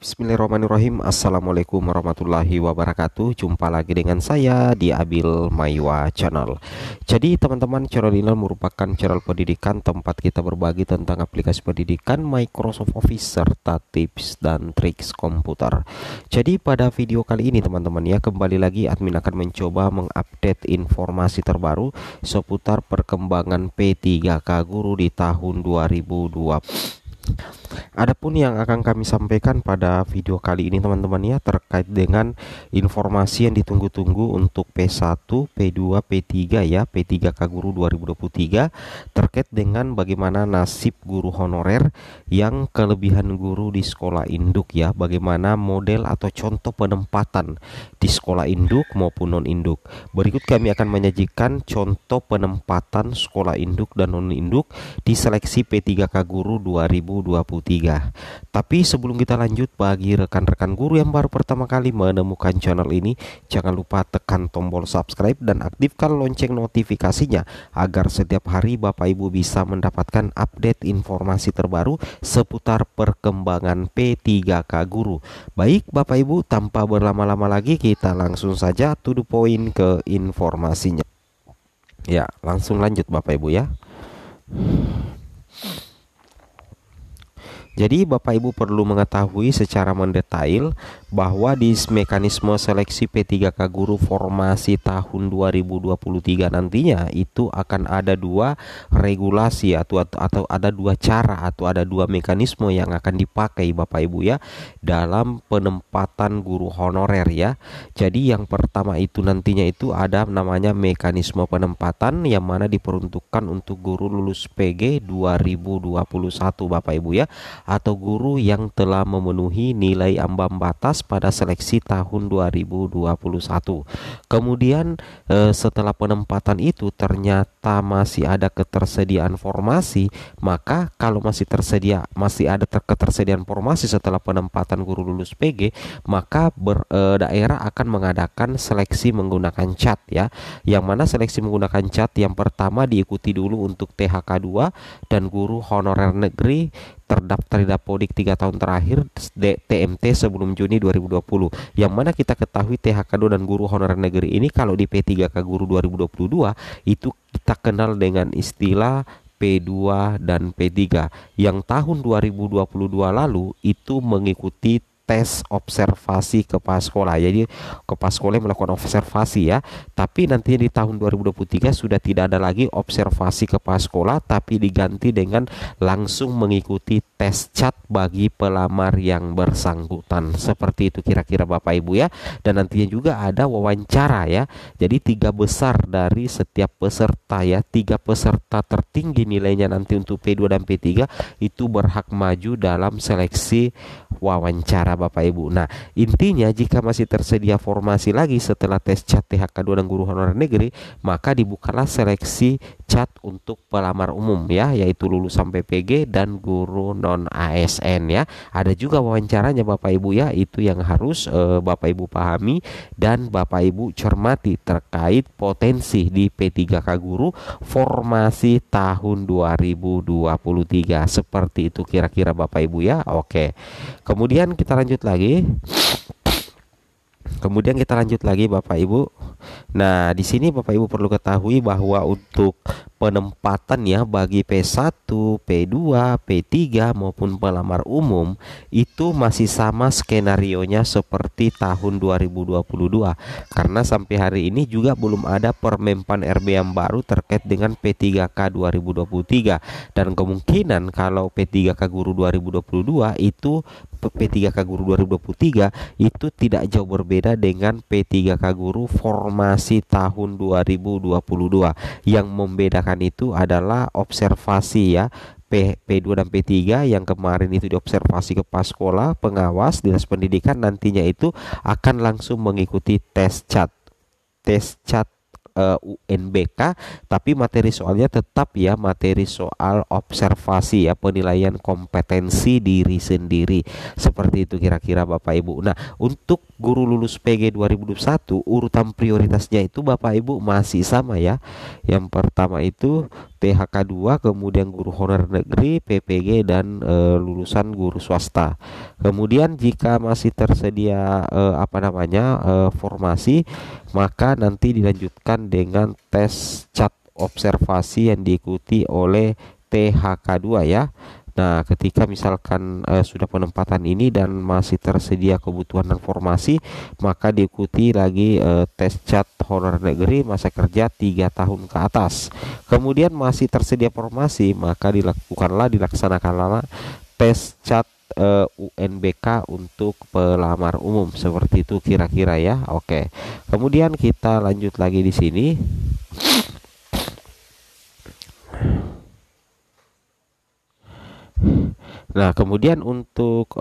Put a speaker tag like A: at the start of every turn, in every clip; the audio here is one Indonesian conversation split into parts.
A: Bismillahirrahmanirrahim. Assalamualaikum warahmatullahi wabarakatuh. Jumpa lagi dengan saya di Abil Maiwa Channel. Jadi teman-teman, channel ini merupakan channel pendidikan tempat kita berbagi tentang aplikasi pendidikan, Microsoft Office, serta tips dan triks komputer. Jadi pada video kali ini teman-teman ya, kembali lagi admin akan mencoba mengupdate informasi terbaru seputar perkembangan P3K Guru di tahun 2020. Adapun yang akan kami sampaikan pada video kali ini teman-teman ya, terkait dengan informasi yang ditunggu-tunggu untuk P1, P2, P3 ya, P3K Guru 2023 terkait dengan bagaimana nasib guru honorer yang kelebihan guru di sekolah induk ya, bagaimana model atau contoh penempatan di sekolah induk maupun non-induk. Berikut kami akan menyajikan contoh penempatan sekolah induk dan non-induk di seleksi P3K Guru 2023. Tapi sebelum kita lanjut, bagi rekan-rekan guru yang baru pertama kali menemukan channel ini, jangan lupa tekan tombol subscribe dan aktifkan lonceng notifikasinya agar setiap hari Bapak Ibu bisa mendapatkan update informasi terbaru seputar perkembangan P3K Guru. Baik Bapak Ibu, tanpa berlama-lama lagi kita langsung saja to the point ke informasinya. Ya, langsung lanjut Bapak Ibu ya. Jadi Bapak Ibu perlu mengetahui secara mendetail bahwa di mekanisme seleksi P3K Guru formasi tahun 2023 nantinya itu akan ada dua regulasi atau ada dua cara atau ada dua mekanisme yang akan dipakai Bapak Ibu ya dalam penempatan guru honorer ya. Jadi yang pertama itu nantinya itu ada namanya mekanisme penempatan yang mana diperuntukkan untuk guru lulus PG 2021 Bapak Ibu ya, atau guru yang telah memenuhi nilai ambang batas pada seleksi tahun 2021. Kemudian setelah penempatan itu ternyata masih ada ketersediaan formasi, maka kalau masih ada ketersediaan formasi setelah penempatan guru lulus PG, maka daerah akan mengadakan seleksi menggunakan cat ya. Yang mana seleksi menggunakan cat yang pertama diikuti dulu untuk THK 2 dan guru honorer negeri terdaftar di Dapodik 3 tahun terakhir TMT sebelum Juni 2020. Yang mana kita ketahui THK 2 dan guru honorer negeri ini kalau di P3K Guru 2022 itu kita kenal dengan istilah P2 dan P3. Yang tahun 2022 lalu itu mengikuti tes observasi kepala sekolah. Jadi kepala sekolah melakukan observasi ya. Tapi nantinya di tahun 2023 sudah tidak ada lagi observasi kepala sekolah, tapi diganti dengan langsung mengikuti tes cat bagi pelamar yang bersangkutan. Seperti itu kira-kira Bapak Ibu ya. Dan nantinya juga ada wawancara ya. Jadi 3 besar dari setiap peserta ya, 3 peserta tertinggi nilainya nanti untuk P2 dan P3 itu berhak maju dalam seleksi wawancara Bapak Ibu. Nah, intinya jika masih tersedia formasi lagi setelah tes cat THK 2 dan guru honorer negeri, maka dibukalah seleksi cat untuk pelamar umum ya, yaitu lulusan PPG dan guru non ASN ya. Ada juga wawancaranya Bapak Ibu ya, itu yang harus Bapak Ibu pahami dan Bapak Ibu cermati terkait potensi di P3K Guru formasi tahun 2023. Seperti itu kira-kira Bapak Ibu ya. Oke. Kemudian kita lanjut lagi. Bapak Ibu. Nah, di sini Bapak Ibu perlu ketahui bahwa untuk penempatan ya bagi P1, P2, P3 maupun pelamar umum itu masih sama skenarionya seperti tahun 2022. Karena sampai hari ini juga belum ada Permenpan RB yang baru terkait dengan P3K 2023. Dan kemungkinan kalau P3K Guru 2022 itu P3K Guru 2023 itu tidak jauh berbeda dengan P3K Guru formasi tahun 2022. Yang membedakan itu adalah observasi ya. P2 dan P3 yang kemarin itu diobservasi kepala sekolah, pengawas, dinas pendidikan nantinya itu akan langsung mengikuti tes cat UNBK, tapi materi soalnya tetap ya materi soal observasi ya, penilaian kompetensi diri sendiri. Seperti itu kira-kira Bapak Ibu. Nah, untuk guru lulus PG 2021 urutan prioritasnya itu Bapak Ibu masih sama ya. Yang pertama itu THK 2, kemudian guru honorer negeri, PPG dan lulusan guru swasta. Kemudian jika masih tersedia formasi, maka nanti dilanjutkan dengan tes cat observasi yang diikuti oleh THK2 ya. Nah, ketika misalkan sudah penempatan ini dan masih tersedia kebutuhan dan formasi, maka diikuti lagi tes cat honorer negeri masa kerja 3 tahun ke atas. Kemudian masih tersedia formasi, maka dilaksanakanlah tes cat UNBK untuk pelamar umum. Seperti itu kira-kira ya. Oke. Kemudian kita lanjut lagi di sini. Nah, kemudian untuk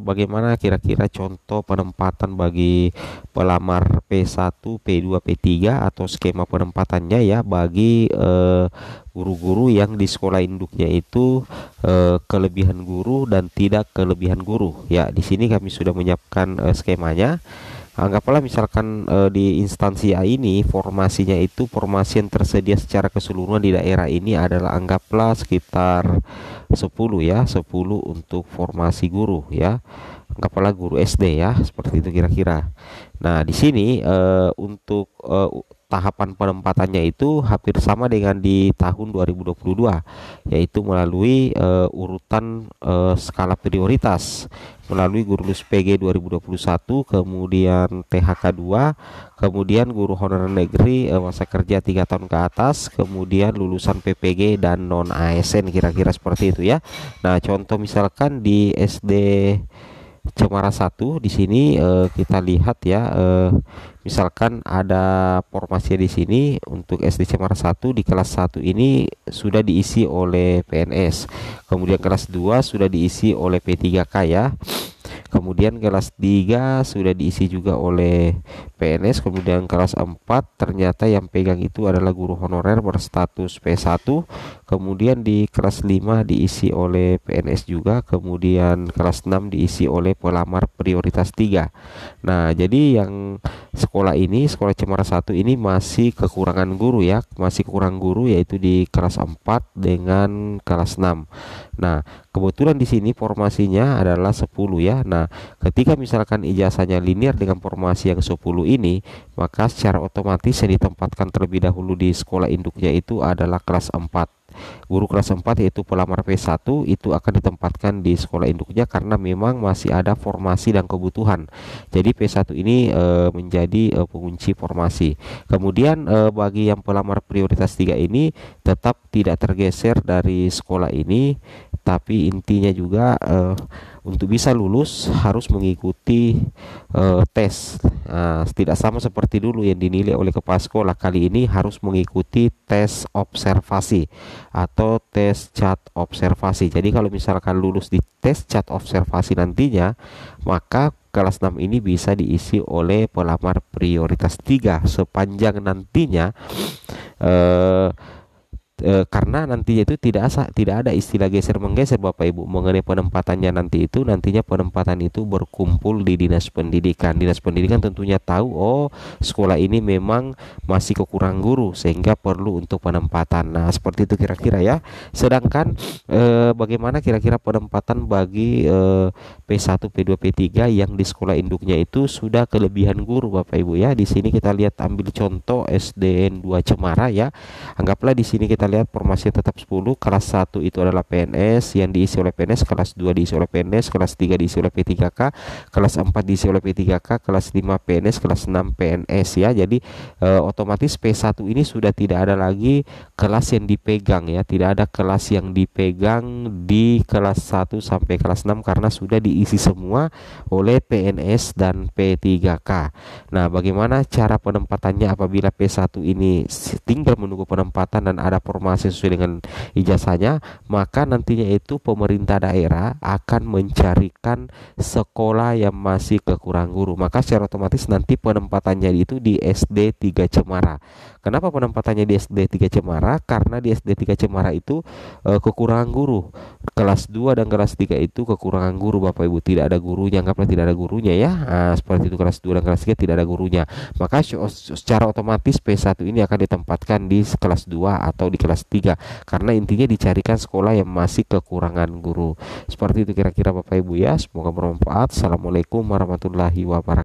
A: bagaimana kira-kira contoh penempatan bagi pelamar P1, P2, P3 atau skema penempatannya ya bagi guru-guru yang di sekolah induknya itu kelebihan guru dan tidak kelebihan guru. Ya, di sini kami sudah menyiapkan skemanya. Anggaplah misalkan di instansi A ini formasinya itu formasi yang tersedia secara keseluruhan di daerah ini adalah anggaplah sekitar 10 ya, 10 untuk formasi guru ya. Anggaplah guru SD ya, seperti itu kira-kira. Nah, di sini untuk tahapan penempatannya itu hampir sama dengan di tahun 2022, yaitu melalui urutan skala prioritas melalui guru lulus PG 2021, kemudian THK 2, kemudian guru honorer negeri masa kerja 3 tahun ke atas, kemudian lulusan PPG dan non ASN, kira-kira seperti itu ya. Nah, contoh misalkan di SD Cemara 1 di sini kita lihat ya, misalkan ada formasi di sini untuk SD Cemara 1 di kelas 1 ini sudah diisi oleh PNS. Kemudian kelas 2 sudah diisi oleh P3K ya. Kemudian kelas 3 sudah diisi juga oleh PNS. Kemudian kelas 4 ternyata yang pegang itu adalah guru honorer berstatus P1. Kemudian di kelas 5 diisi oleh PNS juga. Kemudian kelas 6 diisi oleh pelamar prioritas 3. Nah, jadi yang sekolah ini, sekolah Cemara 1 ini masih kekurangan guru ya. Masih kurang guru, yaitu di kelas 4 dengan kelas 6. Nah, kebetulan di sini formasinya adalah 10 ya. Nah, ketika misalkan ijazahnya linear dengan formasi yang 10 ini, maka secara otomatis yang ditempatkan terlebih dahulu di sekolah induknya itu adalah kelas 4. Guru kelas 4 yaitu pelamar P1 itu akan ditempatkan di sekolah induknya karena memang masih ada formasi dan kebutuhan. Jadi P1 ini menjadi pengunci formasi. Kemudian bagi yang pelamar prioritas 3 ini tetap tidak tergeser dari sekolah ini, tapi intinya juga untuk bisa lulus harus mengikuti tes. Tidak sama seperti dulu yang dinilai oleh kepala sekolah. Kali ini harus mengikuti tes observasi atau tes cat observasi. Jadi kalau misalkan lulus di tes cat observasi nantinya, maka kelas 6 ini bisa diisi oleh pelamar prioritas 3 sepanjang nantinya karena nantinya itu tidak ada istilah geser menggeser Bapak Ibu mengenai penempatannya. Nantinya penempatan itu berkumpul di dinas pendidikan. Dinas pendidikan tentunya tahu, oh sekolah ini memang masih kekurangan guru sehingga perlu untuk penempatan. Nah, seperti itu kira-kira ya. Sedangkan bagaimana kira-kira penempatan bagi P1, P2, P3 yang di sekolah induknya itu sudah kelebihan guru Bapak Ibu ya. Di sini kita lihat, ambil contoh SDN 2 Cemara ya. Anggaplah di sini kita lihat formasi tetap 10. Kelas 1 itu adalah PNS yang diisi oleh PNS, kelas 2 diisi oleh PNS, kelas 3 diisi oleh P3K, kelas 4 diisi oleh P3K, kelas 5 PNS, kelas 6 PNS ya. Jadi otomatis P1 ini sudah tidak ada lagi kelas yang dipegang ya, tidak ada kelas yang dipegang di kelas 1 sampai kelas 6 karena sudah diisi semua oleh PNS dan P3K. Nah, bagaimana cara penempatannya apabila P1 ini tinggal menunggu penempatan dan ada formasi sesuai dengan ijazahnya, maka nantinya itu pemerintah daerah akan mencarikan sekolah yang masih kekurangan guru. Maka secara otomatis nanti penempatannya itu di SD 3 Cemara. Kenapa penempatannya di SD 3 Cemara? Karena di SD 3 Cemara itu kekurangan guru. Kelas 2 dan kelas 3 itu kekurangan guru Bapak Ibu, tidak ada gurunya, anggaplah tidak ada gurunya ya. Nah, seperti itu, kelas 2 dan kelas 3 tidak ada gurunya. Maka secara otomatis P1 ini akan ditempatkan di kelas 2 atau di kelas kelas 3, karena intinya dicarikan sekolah yang masih kekurangan guru. Seperti itu kira-kira Bapak Ibu ya. Semoga bermanfaat. Assalamualaikum warahmatullahi wabarakatuh.